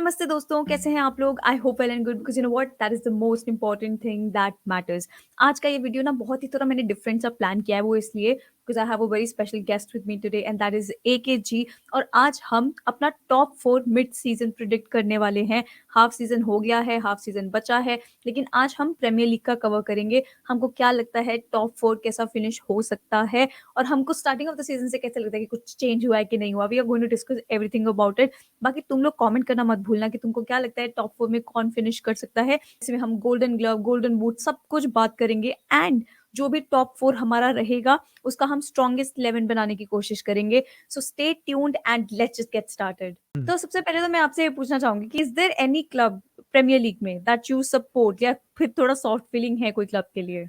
नमस्ते दोस्तों, कैसे हैं आप लोग? I hope well and good because you know what that is the most important thing that matters. आज का ये वीडियो ना बहुत ही थोड़ा मैंने डिफरेंट सा प्लान किया है, वो इसलिए because I have a very special guest with me today and that is AKG. और आज हम अपना टॉप 4 मिड सीज़न प्रेडिक्ट करने वाले हैं। हाफ सीज़न हो गया है, हाफ सीज़न बचा है, लेकिन आज हम प्रीमियर लीग का कवर करेंगे। हमको क्या लगता है टॉप 4 कैसा फिनिश हो सकता है और हमको स्टार्टिंग ऑफ द सीज़न से कैसा लगता है कि कुछ चेंज हुआ है कि नहीं हुआ? We are going to discuss everything about it. बाकी तुम लोग कमेंट करना मत भूलना कि तुमको क्या लगता है टॉप 4 में कौन फिनिश कर सकता है। इसमें हम गोल्डन ग्लव, गोल्डन बूट सब कुछ बात करेंगे एंड जो भी टॉप 4 हमारा रहेगा उसका हम स्ट्रॉन्गेस्ट 11 बनाने की कोशिश करेंगे। So stay tuned and let's just get started. हुँ। तो सबसे पहले तो मैं आपसे ये पूछना चाहूंगी कि is there any club Premier League में दैट यू सपोर्ट या फिर थोड़ा सॉफ्ट फीलिंग है कोई क्लब के लिए?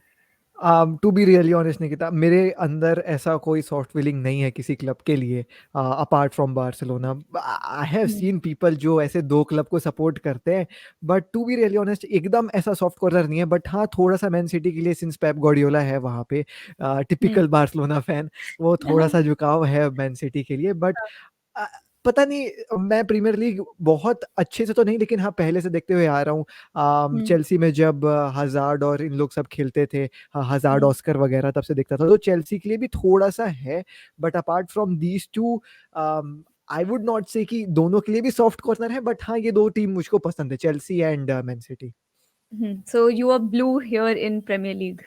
To be really honest Nikita, मेरे अंदर ऐसा कोई सॉफ्ट फीलिंग नहीं है किसी क्लब के लिए apart from Barcelona. I have hmm, seen people जो ऐसे 2 क्लब को सपोर्ट करते हैं, but to be really honest एकदम ऐसा सॉफ्ट कॉर्नर नहीं है। बट हाँ, थोड़ा-सा मैन सिटी के लिए सिंस पेप गार्डियोला है वहाँ पे, हम्म, टिपिकल बार्सिलोना फैन, वो थोड़ा-सा झुकाव है मैन सिटी के लिए। बट अ, पता नहीं, मैं प्रीमियर लीग बहुत अच्छे से तो नहीं, लेकिन हाँ, पहले से देखते हुए आ रहा हूँ। हम्म, चेल्सी में जब हज़ार्ड और इन लोग सब खेलते थे, हज़ार्ड, हम्म, ऑस्कर वगैरह, तब से देखता था, तो चेल्सी के लिए भी थोड़ा-सा है। But apart from these 2, I would not से कि दोनों के लिए भी सॉफ्ट कॉर्नर है, बट हाँ, ये 2 टीम मुझको पसंद है, Chelsea and Man City. So you are blue here in Premier League.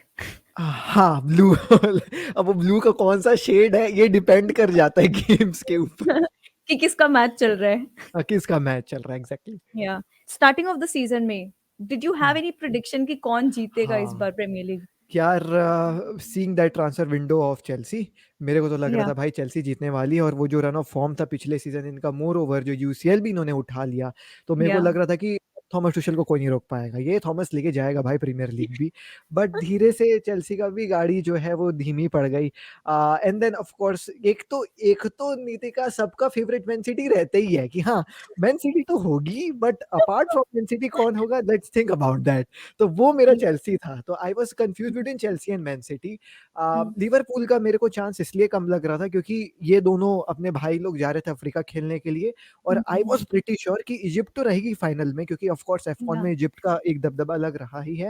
हाँ, ब्लू अब वो ब्लू का कौन-सा शेड है, ये डिपेंड कर जाता है गेम्स के ऊपर। कि किसका मैच चल रहा है। किसका मैच चल रहा है एग्ज़ैक्टली। या स्टार्टिंग ऑफ द सीजन में did you have hmm. Any prediction कि कौन जीतेगा इस हाँ। बार प्रीमियर लीग? यार, seeing that transfer window of Chelsea, मेरे को तो लग रहा या था भाई चेल्सी जीतने वाली है। और वो जो रन ऑफ फॉर्म था पिछले सीजन इनका, मोर ओवर जो यूसीएल भी इन्होंने उठा लिया, तो मेरे को या लग रहा था कि थॉमस टुशेल को कोई नहीं रोक पाएगा, ये थॉमस लेके जाएगा भाई प्रीमियर लीग भी। बट धीरे से चेल्सी का भी गाड़ी जो है वो धीमी पड़ गई। एंड देन ऑफ कोर्स एक तो नीति का सबका फेवरेट मैन सिटी रहता ही है कि हाँ, मैन सिटी तो होगी, but apart from man city कौन होगा, लेट्स थिंक अबाउट दैट। तो वो मेरा चेल्सी था, तो I was confused between Chelsea and Man city. Liverpool का मेरे को चांस इसलिए कम लग रहा था क्योंकि ये दोनों अपने भाई लोग जा रहे थे अफ्रीका खेलने के लिए, और आई वाज़ प्रिटी श्योर कि इजिप्ट तो रहेगी फाइनल में, क्योंकि ऑफ कोर्स एफ़1 या में इजिप्ट का एक दबदबा लग रहा ही है।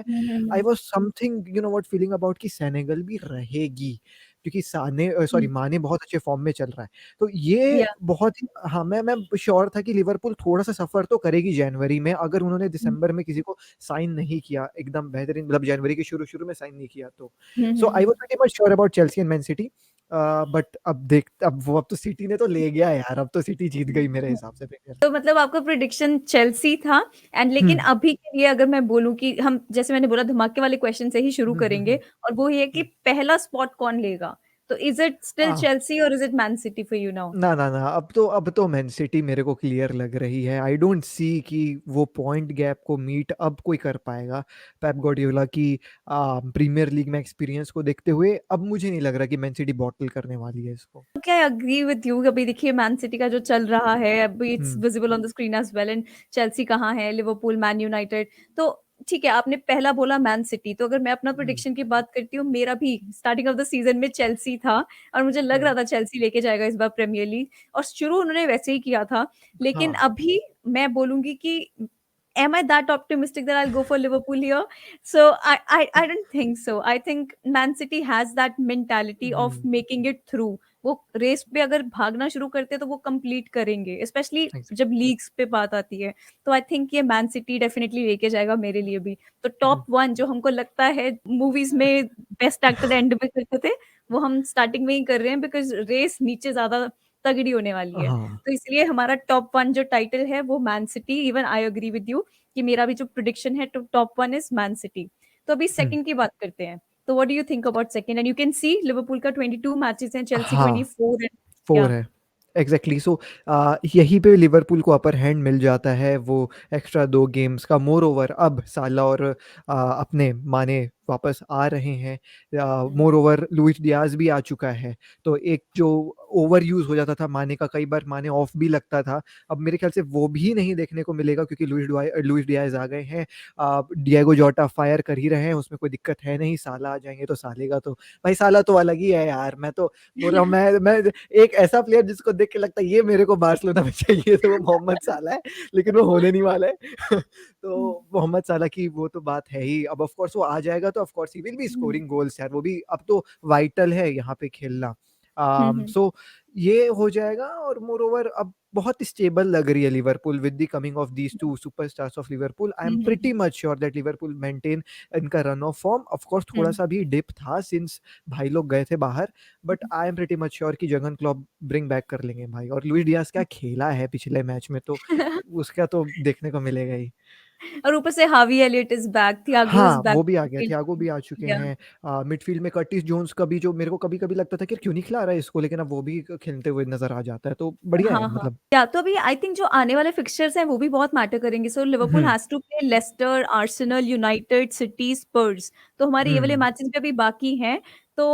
I was something you know what feeling about कि सेनेगल भी रहेगी, क्योंकि माने बहुत अच्छे फॉर्म में चल रहा है। तो ये या बहुत ही, हाँ, मैं श्योर था कि लिवरपूल थोड़ा-सा सफ़र तो करेगी जनवरी में, अगर उन्होंने दिसंबर में किसी को साइन नहीं किया, एकदम बेहतरीन, मतलब जनवरी के शुरू-शुरू में साइन नहीं किया तो। So I was pretty much sure about Chelsea and Man City. But अब तो सिटी ने तो ले गया यार, अब तो सिटी जीत गई मेरे हिसाब से प्रीमियर लीग। तो मतलब आपका प्रिडिक्शन चेल्सी था एंड हुँ। लेकिन अभी के लिए अगर मैं बोलूं कि हम जैसे मैंने बोला धमाके वाले क्वेश्चन से ही शुरू हुँ, हुँ, करेंगे हुँ, और वो ये है कि हुँ। पहला स्पॉट कौन लेगा? तो इज इट स्टिल हाँ। चेल्सी और is it man city for you now? ना, ना, ना, अब तो मैन सिटी मेरे को क्लियर लग रही है। आई डोंट सी कि वो पॉइंट गैप को मीट अब कोई कर पाएगा। पेप गार्डियोला की प्रीमियर लीग में एक्सपीरियंस को देखते हुए अब मुझे नहीं लग रहा कि मैन सिटी बॉटल करने वाली है इसको। Okay, I agree with you. अभी देखिए मैन सिटी का जो चल रहा है अभी it's hmm, visible on the screen as well and Chelsea कहाँ है, लिवरपूल, मैन यूनाइटेड। तो ठीक है, आपने पहला बोला मैन सिटी, तो अगर मैं अपना हुँ, प्रेडिक्शन की बात करती हूँ, मेरा भी स्टार्टिंग ऑफ द सीजन में चेल्सी था और मुझे लग रहा हुँ, था चेल्सी लेके जाएगा इस बार प्रीमियर लीग और शुरू उन्होंने वैसे ही किया था। लेकिन हाँ। अभी मैं बोलूंगी कि am I that optimistic that I'll go for Liverpool here? So I don't think so. I think Man City has that mentality of hmm, making it through. वो रेस पे अगर भागना शुरू करते हैं तो वो कंप्लीट करेंगे, स्पेशली जब एग्ज़ैक्टली। लीग्स पे बात आती है। तो आई थिंक ये मैन सिटी डेफिनेटली लेके जाएगा मेरे लिए भी। तो हुँ, टॉप वन जो हमको लगता है मूवीज में बेस्ट एक्टर एंड में करते थे, वो हम स्टार्टिंग में ही कर रहे हैं बिकॉज रेस नीचे ज्यादा तगड़ी होने वाली है। हाँ। तो इसलिए हमारा टॉप वन जो टाइटल है वो Man City. Even I agree with you कि मेरा भी जो प्रेडिक्शन है top one is Man City. तो अभी हुँ, सेकंड की बात करते हैं। तो what do you think about second? And you can see Liverpool का 22 मैचेस हैं, चेल्सी हाँ। 24 एंड 4 या है। एग्ज़ैक्टली, सो यहीं पे लिवरपूल को अपर हैंड मिल जाता है वो एक्स्ट्रा 2 गेम्स का। मोर ओवर अब साला और अपने माने वापस आ रहे हैं। हुँ, मोर ओवर लुइस डियाज़ भी आ चुका है। तो एक जो ओवर यूज़ हो जाता था माने का, कई बार माने ऑफ भी लगता था, अब मेरे ख्याल से वो भी नहीं देखने को मिलेगा क्योंकि लुइस डियाज़ आ गए हैं। डिएगो जोटा फायर कर ही रहे हैं, उसमें कोई दिक्कत है नहीं। साला आ जाएँगे तो साले का तो भाई साला तो अलग ही है यार। मैं तो बोल रहा हूँ, मैं एक ऐसा प्लेयर जिसको देख के लगता है ये मेरे को बार्सिलोना में चाहिए, तो वो मोहम्मद साला है, लेकिन वो होने नहीं वाला है। हुँ, तो मोहम्मद साला की वो तो बात है ही। अब ऑफ कोर्स वो आ जाएगा तो of course he will B hmm, scoring goals यार, वो भी अब तो वाइटल है यहाँ पे खेलना। हुँ, हुँ, सो ये हो जाएगा। और मोरओवर अब बहुत स्टेबल लग रही है Liverpool with the coming of these two superstars of Liverpool. I hmm, am hmm, pretty much sure that Liverpool maintain इनका run of form. Of course hmm, थोड़ा-सा भी डिप था सिंस भाई लोग गए थे बाहर, but I am pretty much sure कि जर्गन क्लॉप ब्रिंग बैक कर लेंगे भाई। और लुइस डियाज़ क्या खेला है पिछले मैच में, तो हुँ। उसका तो देखने को मिलेगा ही। और ऊपर से Harvey Elliott is back, Thiago is हाँ, बैक वो भी आ गया, मिडफ़ील्ड थियागो में। भी आ चुके या हैं। मिडफ़ील्ड में कर्टिस जोन्स का भी, जो मेरे को कभी-कभी लगता था कि क्यों नहीं खिला रहा है इसको, लेकिन अब वो भी खेलते हुए नज़र आ जाता है, तो बढ़िया है हाँ, हाँ। मतलब। या तो अभी आई थिंक जो आने वाले फिक्सचर्स हैं वो भी बहुत मैटर करेंगे। So Liverpool hmm, has to play Leicester, Arsenal, United, City, Spurs. तो हमारे ये वाले हुँ, मैचेस भी अभी बाकी हैं। तो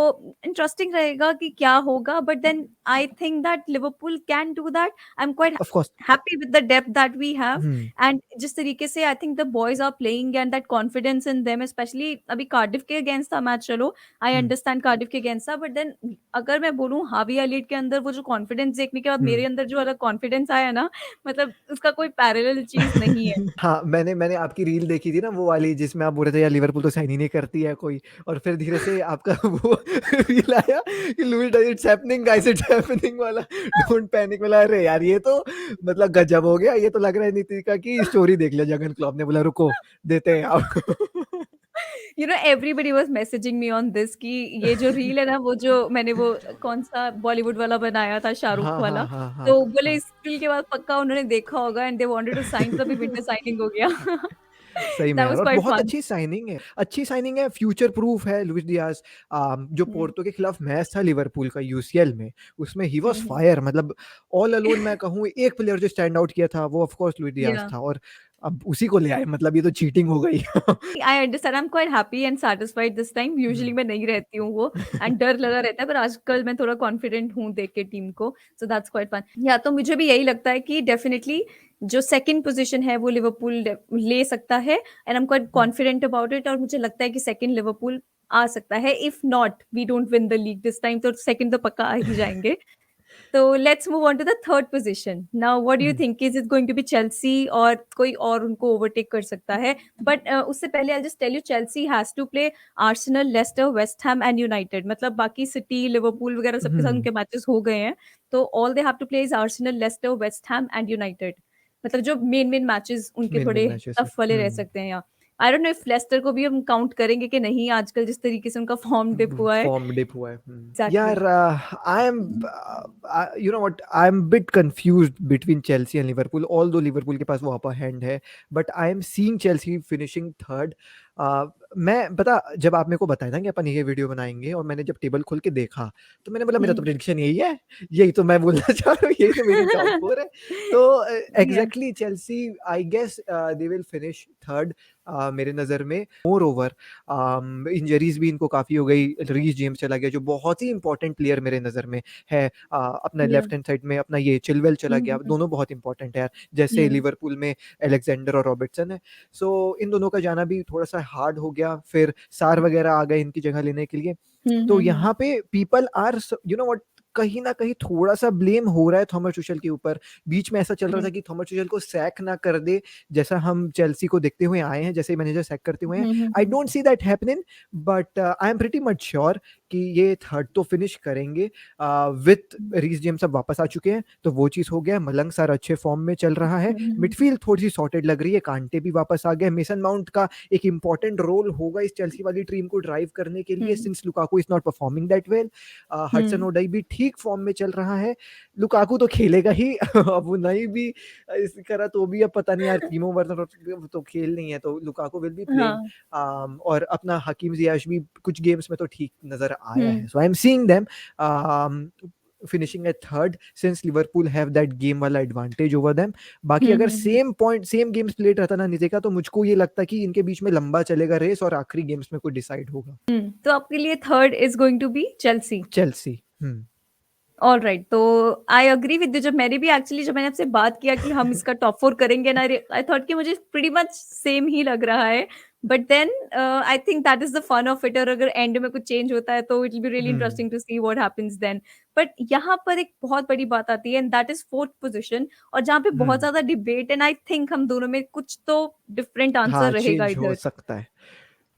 इंटरेस्टिंग रहेगा कि क्या होगा, but then I think that Liverpool can do that. I am quite of course. Happy with the depth that we have hmm, and जिस तरीके से I think the boys are playing and that confidence in them specially अभी Cardiff के against था match चलो, I hmm, understand Cardiff के against था but then अगर मैं बोलूँ हावी एलियट के अंदर वो जो कॉन्फिडेंस देखने के बाद हुँ। मेरे अंदर जो अलग कॉन्फिडेंस आया ना, मतलब उसका कोई पैरेलल चीज़ नहीं है। हाँ, मैंने मैंने आपकी रील देखी थी ना, वो वाली जिसमें आप बोल रहे थे यार लिवरपूल तो साइन ही नहीं करती है कोई, और फिर धीरे से आपका वो रील आया कि Luis it's happening guys, it's happening वाला, डोंट पैनिक वाला। अरे यार ये तो मतलब गज़ब हो गया, ये तो लग रहा है नितिका की स्टोरी देख लिया जर्गन क्लॉप ने, बोला रुको देते हैं आपको। You know everybody was messaging me on this कि ये जो रील है ना, वो जो मैंने वो कौन-सा बॉलीवुड वाला बनाया था शाहरुख हाँ, हाँ, वाला, हाँ, हाँ, तो बोले हाँ। इस रील के बाद पक्का उन्होंने देखा होगा and they wanted to sign तभी विंटर साइनिंग हो गया। सही में दैट यार, वाज़ और क्वाइट बहुत फन। अच्छी साइनिंग है, फ्यूचर प्रूफ है लुइस डियाज़। जो हुँ, पोर्तो के खिलाफ मैच था लिवरपूल का यूसीएल में, उसमें ही हुँ, वाज़ हुँ। फायर। मतलब ऑल अलोन मैं कहूँ, एक प्लेयर जो स्टैंड आउट किया था वो ऑफ कोर्स लुइस डियाज़ या था, और अब उसी को ले आए, मतलब ये तो चीटिंग हो गई। I understand, I am quite happy and satisfied this time. Usually hmm, मैं नहीं रहती हूँ वो एंड डर लगा रहता है, पर आजकल मैं थोड़ा कॉन्फिडेंट हूँ देख के टीम को, सो दैट्स क्वाइट फन। या तो मुझे भी यही लगता है कि डेफिनिटली जो सेकंड पोजीशन है वो लिवरपूल ले सकता है and I am quite hmm, confident about it और मुझे लगता है कि सेकंड लिवरपूल आ सकता है। If not we don't win the league this time तो सेकंड तो पक्का आ ही जाएँगे। तो let's move on to the third position. Now what do you hmm, think, is it going to be Chelsea और कोई और उनको ओवरटेक कर सकता है? बट उससे पहले I just tell you Chelsea has to play Arsenal, Leicester, West Ham and United. मतलब बाकी सिटी, लिवरपूल वगैरह सबके साथ हुँ, उनके मैचेस हो गए हैं। तो all they have to play is Arsenal, Leicester, West Ham and United. मतलब जो मेन मैचेस उनके मेन-मेन थोड़े मैचेस हैं। टफ वाले रह हुँ, सकते हैं यहाँ। I don't know if Leicester को भी हम काउंट करेंगे कि नहीं आजकल जिस तरीके से उनका फॉर्म डिप हुआ है। फॉर्म डिप हुआ है। एग्ज़ैक्टली। यार I am you know what, I am bit confused between Chelsea and Liverpool, although Liverpool के पास वो अपर हैंड है, but I am seeing Chelsea finishing third. मैं पता, जब आप मेरे को बताया ना कि अपन ये वीडियो बनाएँगे, और मैंने जब टेबल खोल के देखा, तो मैंने बोला मेरा तो हुँ। प्रेडिक्शन यही है, यही तो मैं बोलना चाह रहा हूँ, यही तो मेरी टॉप 4 है। तो या exactly Chelsea, I guess they will finish third मेरे नज़र में। मोरओवर इंजरीज़ भी इनको काफ़ी हो गई, रीस जेम्स चला गया जो बहुत ही इंपॉर्टेंट प्लेयर मेरे नज़र में है। अपना या लेफ्ट हैंड साइड में अपना ये चिलवेल हुँ, चला गया, हुँ, हुँ। दोनों बहुत इंपॉर्टेंट है यार, जैसे हुँ, लिवरपूल में अलेक्जेंडर और रॉबर्टसन है। सो इन दोनों का जाना भी थोड़ा-सा हार्ड हो गया, फिर सार वगैरह आ गए इनकी जगह लेने के लिए। हुँ, तो हुँ, हुँ। यहाँ पे people are you know what, कहीं न कहीं थोड़ा-सा ब्लेम हो रहा है थॉमस तुचेल के ऊपर। बीच में ऐसा चल रहा हुँ, था कि थॉमस तुचेल को सैक ना कर दे, जैसा हम चेल्सी को देखते हुए आए हैं, जैसे मैनेजर सैक करते हुए हैं। Hmm, hmm, I hmm. Don't see that happening, but I am pretty much sure कि ये थर्ड तो फिनिश करेंगे। विथ रीस जेम्स अब वापस आ चुके हैं, तो वो चीज़ हो गया। मलंग सार अच्छे फॉर्म में चल रहा है। हुँ, हुँ, हुँ। मिडफ़ील्ड थोड़ी-सी सॉर्टेड लग रही है, कांटे भी वापस आ गए। मेसन माउंट का एक इम्पोर्टेंट रोल होगा इस चेल्सी वाली टीम को ड्राइव करने के लिए, hmm, since Lukaku is not performing that well. Hudson hmm. Odoi भी ठीक फॉर्म में चल रहा है। लुकाकू तो खेलेगा ही। अब वो नहीं भी इस करा तो भी अब पता नहीं यार, टीमो वर्नर तो खेल नहीं है, तो लुकाकू विल बी प्लेइंग। हाँ। और अपना हकीम ज़ियाश भी कुछ गेम्स में तो ठीक नज़र आया हुँ, है। So I am seeing them. Um, finishing at third since Liverpool have that game वाला advantage over them. बाकी अगर हम्म। सेम गेम्स प्लेट रहता ना नितिका, तो मुझको ये लगता कि इनके बीच में लंबा चलेगा रेस और आखिरी गेम्स में कोई डिसाइड होगा। तो आपके लिए third is going to be Chelsea. Chelsea. All right, तो आई अग्री विद यू। जब मैंने भी एक्चुअली, जब मैंने आपसे बात किया कि हम इसका टॉप फोर करेंगे ना, आई थॉट कि मुझे प्रीटी मच सेम ही लग रहा है। But then I think that is the fun of it, और अगर एंड में कुछ चेंज होता है तो it will be really hmm. Interesting to see what happens then. But यहाँ पर एक बहुत बड़ी बात आती है, and that is fourth position, और जहाँ पे बहुत हम्म। ज्यादा डिबेट, एंड आई थिंक हम दोनों में कुछ तो डिफरेंट आंसर हाँ, रहेगा चेंज हो इधर। सकता है।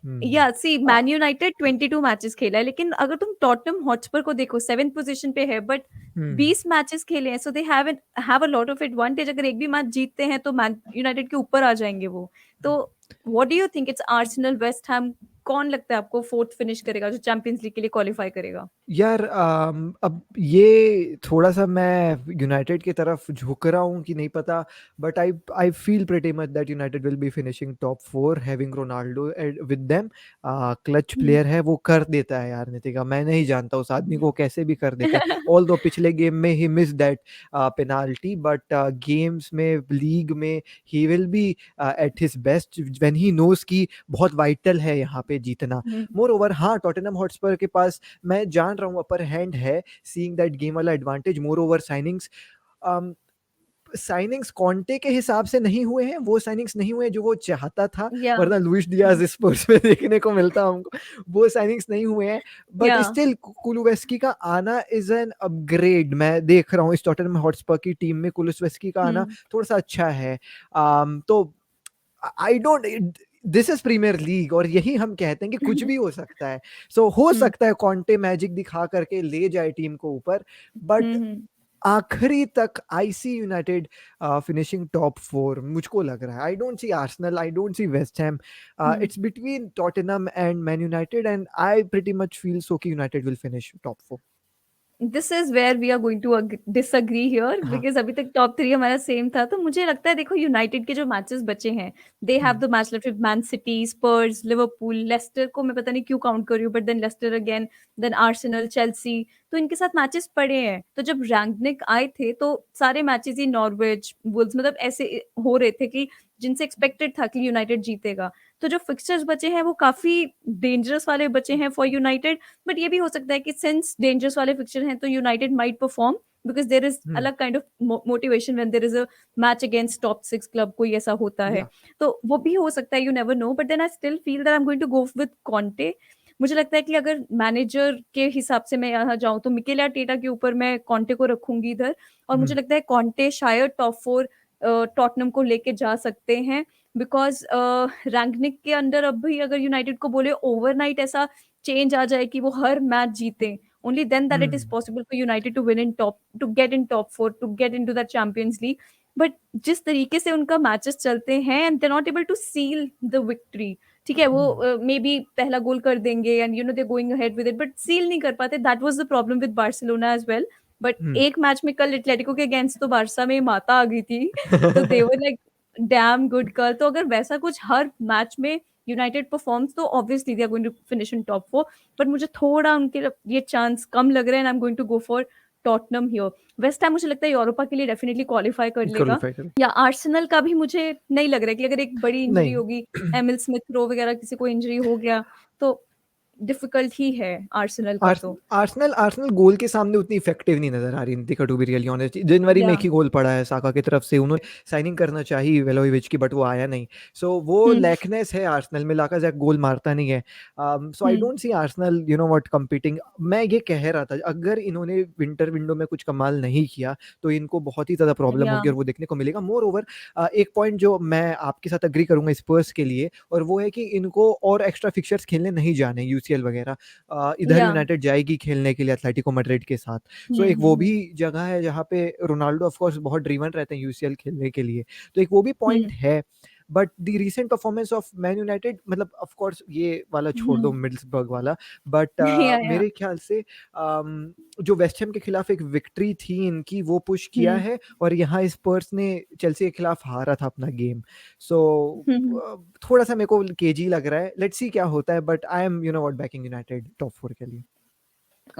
या सी, अ, मैन यूनाइटेड 22 मैचेस खेला है, लेकिन अगर तुम टॉटनहम हॉटस्पर को देखो, 7th पोजीशन पे है, बट हम्म। 20 मैचेस खेले हैं, so they have a lot of advantage. अगर एक भी मैच जीतते हैं तो मैन यूनाइटेड के ऊपर आ जाएंगे वो। तो what do you think, it's Arsenal, West Ham, कौन लगता है आपको फोर्थ फिनिश करेगा जो चैंपियंस लीग के लिए क्वालिफाई करेगा? यार अब ये थोड़ा-सा मैं यूनाइटेड की तरफ झुक रहा हूँ कि नहीं पता, but I I feel pretty much that United will be finishing top 4 having Ronaldo with them. Clutch hmm. Player है, वो कर देता है यार नितिका, मैं नहीं जानता उस आदमी को कैसे भी कर देता है। ऑल्दो पिछले गेम में ही missed that penalty, but games में, लीग में ही will be at his best when he knows कि बहुत वाइटल है यहाँ पे जीतना। हम्म। मोरओवर हाँ, टॉटनहम हॉटस्पर के पास मैं जान रहा हूँ अपर हैंड है, सीइंग दैट गेम वाला advantage. Moreover signings Conte के हिसाब से नहीं हुए हैं, वो साइनिंग्स नहीं हुए जो वो चाहता था, या वरना लुइस डियाज स्पर्स में देखने को मिलता हमको। वो साइनिंग्स नहीं हुए हैं, बट या स्टिल कुलुवेस्की का आना इज एन अपग्रेड। मैं देख रहा हूँ इस टॉटनहम हॉटस्पर की टीम में कुलुवेस्की का आना हम्म। थोड़ा सा अच्छा है। तो I don't, this is Premier League और यही हम कहते हैं कि कुछ भी हो सकता है। सो हो हम्म। सकता है कॉन्टे मैजिक दिखा करके ले जाए टीम को ऊपर, बट हम्म। आखिरी तक I see United finishing top 4 मुझको लग रहा है। I don't see Arsenal, I don't see West Ham. Hmm. It's between Tottenham and Man United and I pretty much feel so कि United will finish top 4। This is where we are going to disagree here, हाँ। Because अभी तक top three हमारा same था। तो मुझे लगता है, देखो, यूनाइटेड के जो मैचेस बचे हैं, they have hmm. The match left with Man City, Spurs, Liverpool, Leicester को मैं पता नहीं क्यों काउंट कर रही हूँ, but then Leicester again, then Arsenal, Chelsea. तो इनके साथ मैचेस पड़े हैं। तो जब रैंगनिक आए थे तो सारे मैचेस ही नॉर्विच, वुल्स, मतलब ऐसे हो रहे थे कि जिनसे एक्सपेक्टेड था कि यूनाइटेड जीतेगा। तो जो फिक्सचर्स बचे हैं वो काफी डेंजरस वाले बचे हैं फॉर यूनाइटेड। बट ये भी हो सकता है कि सिंस डेंजरस वाले फिक्चर हैं तो United might perform, because there is hmm. अलग kind of motivation when there is a match against top six club, कोई ऐसा होता है। या। तो वो भी हो सकता है, you never know. But then I still feel that I am going to go with Conte. मुझे लगता है कि अगर मैनेजर के हिसाब से मैं यहाँ जाऊँ तो मिकेल आर्टेटा के ऊपर मैं कॉन्टे को रखूंगी इधर। और मुझे हम्म। लगता है कॉन्टे शायद टॉप फोर टॉटनम को लेके जा सकते हैं, बिकॉज रैंगनिक के अंदर अब भी अगर यूनाइटेड को बोले ओवरनाइट ऐसा चेंज आ जाए कि वो हर मैच जीते, only then that it is hmm. Possible for United to win in top, to get in top four, to get in to that Champions League. बट जिस तरीके से उनका मैचेस चलते हैं, and they not able to seal the victory. ठीक है, हम्म। वो मे बी पहला गोल कर देंगे and you know they going ahead with it, but seal नहीं कर पाते। That was the problem with Barcelona as well. But hmm. एक मैच में कल एटलेटिको के अगेंस्ट तो बारसा में माता आ गई थी। तो they were like damn good कल। तो अगर वैसा कुछ हर मैच में यूनाइटेड परफॉर्म्स तो obviously they are going to finish in top four. But मुझे थोड़ा उनके ये चांस कम लग रहे हैं, and I am going to go for Tottenham here. West Ham मुझे लगता है यूरोपा के लिए डेफिनेटली क्वालिफाई कर लेगा। क्वालिफाई कर। या आर्सेनल का भी मुझे नहीं लग रहा है कि अगर एक बड़ी इंजरी नहीं। होगी, एमिल स्मिथ रो वगैरह किसी को इंजरी हो गया, तो डिफिकल्ट ही है आर्सेनल का तो। आर्सेनल आर्सेनल गोल के सामने उतनी इफेक्टिव नहीं नजर आ रही Nitika, to be really honest. जनवरी में या एक ही गोल पड़ा है साका की तरफ से, उन्होंने साइनिंग करना चाहिए वेलोविच की, बट वो आया नहीं। सो वो हम्म। लैकनेस है आर्सेनल में, लाकाजेक गोल मारता नहीं है। So I hmm. Don't see Arsenal you know what competing. मैं ये कह रहा था अगर इन्होंने विंटर विंडो में कुछ कमाल नहीं किया तो इनको बहुत ही ज़्यादा प्रॉब्लम या होगी और वो देखने को मिलेगा। मोर ओवर एक पॉइंट जो मैं आपके साथ अग्री करूंगा स्पर्स के लिए, और वो है कि इनको और एक्स्ट्रा फिक्चर्स खेलने नहीं जाने, यूसीएल वगैरह। इधर या यूनाइटेड जाएगी खेलने के लिए एटलेटिको मैड्रिड के साथ। सो हम्म। एक वो भी जगह है जहाँ पे रोनाल्डो ऑफ कोर्स बहुत ड्रीवन रहते हैं यूसीएल खेलने के लिए, तो एक वो भी पॉइंट हम्म। है। But the recent performance of man United, मतलब ऑफ कोर्स ये वाला छोड़ दो हम्म। मिडलसबर्ग वाला, बट या मेरे ख्याल से जो वेस्ट हैम के खिलाफ एक विक्ट्री थी इनकी, वो पुश किया हम्म। है। और यहाँ स्पर्स ने चेल्सी के खिलाफ हारा था अपना गेम। सो हम्म। थोड़ा सा मेरे को केजी लग रहा है, लेट्स सी क्या होता है, but I M you know what banking United top 4 के लिए।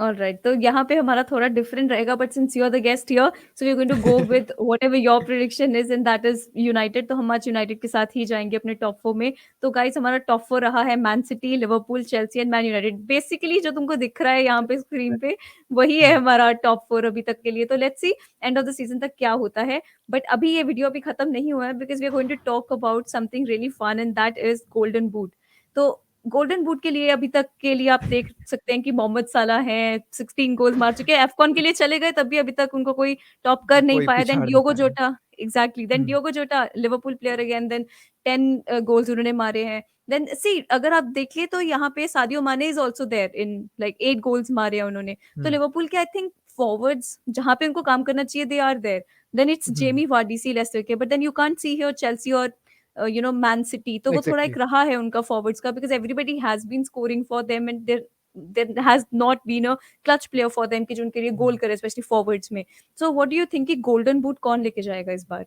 ऑलराइट, तो यहाँ पे हमारा थोड़ा डिफरेंट रहेगा, but since you are the guest here, so we are going to go with whatever your prediction is, and that is United. तो हम आज यूनाइटेड के साथ ही जाएंगे अपने टॉप फोर में। तो गाइस, हमारा टॉप फोर रहा है man city, Liverpool, Chelsea and Man United. Basically जो तुमको दिख रहा है यहाँ पे स्क्रीन पे, वही है हुँ, हमारा टॉप फोर अभी तक के लिए। तो let's see end of the season तक क्या होता है। बट अभी ये वीडियो अभी खत्म नहीं हुआ है, because we are going to talk about something really fun, and that is golden boot. तो गोल्डन बूट के लिए अभी तक के लिए आप देख सकते हैं कि मोहम्मद साला हैं, 16 गोल्स मार चुके हैं। एफकॉन के लिए चले गए, तब भी अभी तक उनको कोई टॉप कर नहीं कोई पाया। देन पिछाड़ नहीं डियोगो पाया। Jota, exactly, then hmm, Diogo Jota Liverpool player again, then 10 goals उन्होंने मारे हैं। देन सी, अगर आप देखिए तो यहाँ पे Sadio Mane is also there in like 8 goals मारे हैं उन्होंने। तो हुँ, लिवरपूल के आई थिंक फॉरवर्ड्स जहाँ पे उनको काम करना चाहिए, they are there. Then it's hmm, Jamie Vardy see Leicester के, but then you can't see here Chelsea और मैन सिटी। तो वो थोड़ा एग्ज़ैक्टली। एक रहा है उनका फॉरवर्ड्स का, because everybody has been scoring for them, and there has not been a clutch player for them कि जो उनके लिए गोल हुँ। करे, स्पेशली फॉरवर्ड्स में। So what do you think कि गोल्डन बूट कौन लेके जाएगा इस बार?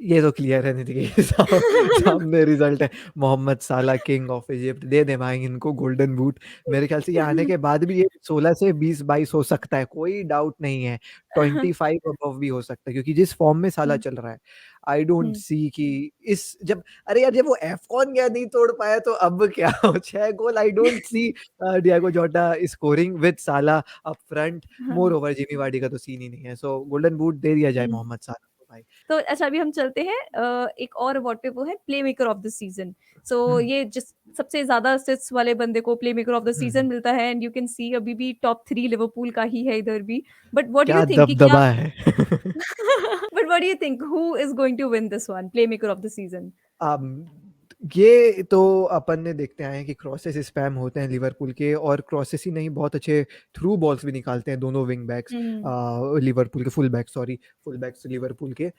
ये तो क्लियर है निधि के सामने रिजल्ट है। मोहम्मद साला किंग ऑफ इजिप्ट दे दे भाई इनको गोल्डन बूट। मेरे ख्याल से ये आने के बाद भी ये 16 से 20-22 हो सकता है, कोई डाउट नहीं है। 25 अबव भी हो सकता है क्योंकि जिस फॉर्म में साला हम्म, चल रहा है, आई डोंट हम्म, सी कि इस जब अरे यार जब वो एफकॉन गया नहीं तोड़ पाया तो अब क्या 6 गोल आई डोंट सी डिएगो जोटा स्कोरिंग विद साला अप फ्रंट। मोर हाँ, ओवर जिमी वार्डी का तो सीन ही नहीं है। सो गोल्डन बूट दे दिया जाए हम्म। मोहम्मद साला को भाई। तो अच्छा, अभी हम चलते हैं एक और अवार्ड पे, वो है playmaker of the season. So hmm. ये जिस सबसे ज्यादा असिस्ट्स वाले बंदे को playmaker of the hmm, season hmm. मिलता है, एंड यू कैन सी अभी भी टॉप 3 लिवरपूल का ही है इधर भी। बट व्हाट डू क्या यू थिंक कि क्या दबदबा है। But what do you think who is going to win this one, playmaker of the season? Um, ये तो अपन ने देखते आए हैं कि क्रॉसेस स्पैम होते हैं लिवरपूल के और क्रॉसेस ही नहीं बहुत अच्छे थ्रू बॉल्स भी निकालते हैं दोनों विंग बैक्स हम्म, लिवरपूल के full back sorry full backs Liverpool के।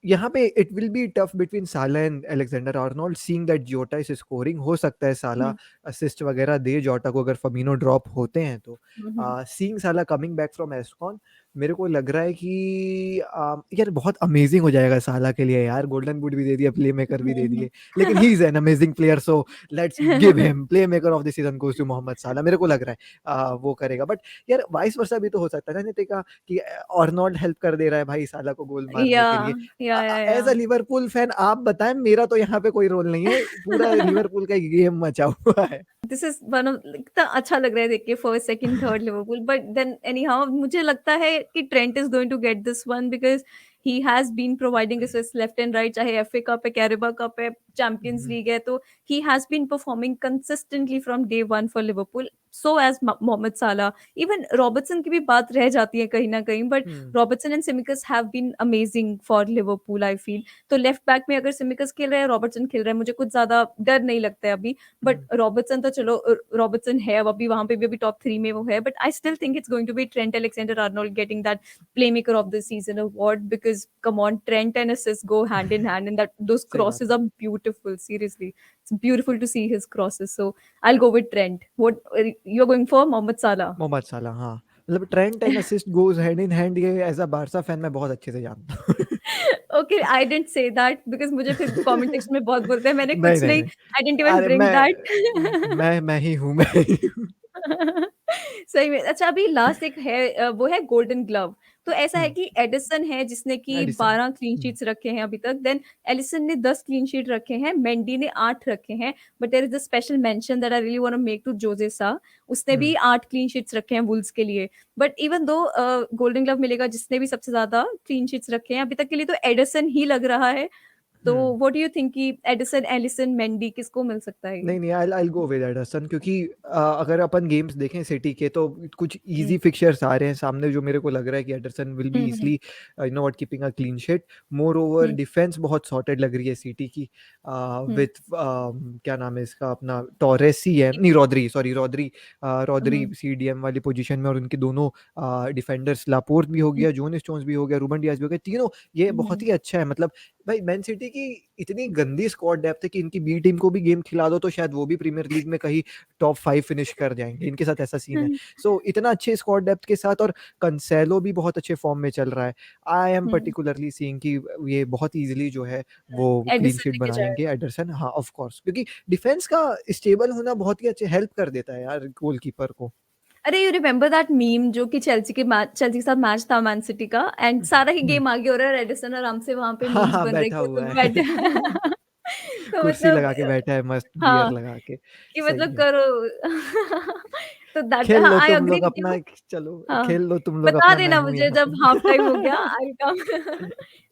यहाँ पे it will be tough between Salah and Alexander Arnold seeing that Jota is scoring हो सकता है साला हम्म, असिस्ट वगैरह दे जोटा को अगर फमीनो ड्रॉप होते हैं तो हम्म, सीइंग साला कमिंग बैक फ्रॉम एस्कॉन मेरे को लग रहा है कि यार बहुत अमेजिंग हो जाएगा साला के लिए यार गोल्डन बूट भी दे दिया प्ले मेकर भी दे दिए लेकिन he is an amazing player so let's give him playmaker of the season goes to Mohamed Salah मेरे को लग रहा है वो करेगा बट यार वाइस वर्सा भी तो हो सकता है ना नितिका कि अर्नोल्ड हेल्प कर दे रहा है भाई साला को गोल मारने या के लिए या एज अ लिवरपूल फैन आप बताएं मेरा तो यहाँ पे कोई रोल नहीं है पूरा लिवरपूल का गेम मचा हुआ है। दिस इज वन ऑफ, इतना अच्छा लग रहा है देख के, first second third Liverpool. But then anyhow मुझे लगता है कि Trent is going to get this one, because he has been providing assist left and right, चाहे एफए कप है, कैरिबा कप है, चैंपियंस हम्म, लीग है। तो he has been performing consistently from day one for Liverpool, so as Mohamed Salah. Even Robertson की भी बात रह जाती है कहीं ना कहीं, but hmm, Robertson and Tsimikas have been amazing for Liverpool I feel. तो लेफ्ट बैक में अगर सिमिकस खेल रहा है, रॉबर्टसन खेल रहा है, मुझे कुछ ज्यादा डर नहीं लगता है अभी। बट हम्म, रॉबर्टसन तो चलो, रॉबर्टसन है अब अभी वहां पे भी, अभी टॉप 3 में वो है। But I still think it's going to be Trent Alexander Arnold getting that playmaker of the season award, because come on, Trent and assist go hand in hand, and that those सही बात crosses है। Are beautiful, seriously it's beautiful to see his crosses. So I go with Trent. What you are going for, Mohamed Salah? Mohamed Salah हाँ मतलब Trent and assist goes hand in hand ये as a Barça fan मैं बहुत अच्छे से जानता हूँ। Okay, I didn't say that, because मुझे फिर कमेंट सेक्शन में बहुत बोलते हैं, मैंने नहीं, कुछ नहीं, नहीं, नहीं। आई डिडंट इवन अरे ब्रिंग मैं दैट। मैं ही हूँ मैं ही हूँ। सही में। अच्छा, अभी लास्ट एक है, वो है गोल्डन ग्लव। तो ऐसा है हुँ, कि एडिसन है जिसने कि एडिसन 12 क्लीन हुँ, शीट्स रखे हैं अभी तक। देन एलिसन ने 10 क्लीन शीट रखे हैं, मेंडी ने 8 रखे हैं। But there is a special mention that I really want to make to Jose Sa, उसने हुँ, भी 8 क्लीन शीट्स रखे हैं वुल्स के लिए। But even though golden glove मिलेगा जिसने भी सबसे ज्यादा क्लीन शीट्स रखे हैं अभी तक के लिए, तो एडिसन ही लग रहा है। तो हुँ। व्हाट डू यू थिंक कि एडिसन, एलिसन, मेंडी किसको मिल सकता है ये? नहीं, नहीं, I will go with Anderson क्योंकि अगर अपन गेम्स देखें सिटी के तो कुछ हम्म, ईज़ी फिक्सचर्स आ रहे हैं सामने जो मेरे को लग रहा है कि Anderson will be hmm, easily you know what keeping a clean sheet. Moreover hmm, defence बहुत सॉर्टेड लग रही है सिटी की हम्म, विथ क्या नाम है इसका अपना टोरेस ही है नहीं रोद्री सॉरी रोद्री रोद्री हम्म, सीडीएम वाली पोजीशन में और उनके दोनों डिफेंडर्स लापोर्ट भी हो गया, जोन स्टोन्स भी हो गया, रूबन डियास भी हो गया, तीनों ये बहुत हम्म, ही अच्छा है मतलब भाई मैन सिटी की इतनी गंदी स्क्वाड डेप्थ है कि इनकी बी टीम को भी गेम खिला दो तो शायद वो भी प्रीमियर लीग में कहीं टॉप 5 फिनिश कर जाएँगे, इनके साथ ऐसा सीन है। हम्म, सो इतना अच्छे स्क्वाड डेप्थ के साथ और कैंसेलो भी बहुत अच्छे फॉर्म में चल रहा है। I am hmm. Particularly seeing कि ये बहुत ईज़िली जो है वो क्लीन एडिसन शीट लेके बनाएँगे जाएगा। एंडरसन हाँ, ऑफ कोर्स क्योंकि डिफेंस का स्टेबल होना बहुत ही अच्छे हेल्प कर देता है यार गोलकीपर को। अरे यू रिमेंबर दैट मीम जो कि चेल्सी के साथ मैच था मैन सिटी का एंड सारा ही हुँ। गेम आगे हो रहा है, एडिसन आराम से वहां पे हाँ, मीम्स हाँ, बन रहे बैठा कि हुआ मतलब है। बैठे तो कुर्सी मतलब लगा के बैठा है मस्त बियर हाँ लगा के। कि सही मतलब है। करो तो दैट खेल लो आई तुम अग्री लोग विद अपना यू। चलो हाँ, खेल लो तुम लोग बता अपना मैं देना हूँ मुझे यहाँ जब पे। हाफ टाइम हो गया आई विल कम।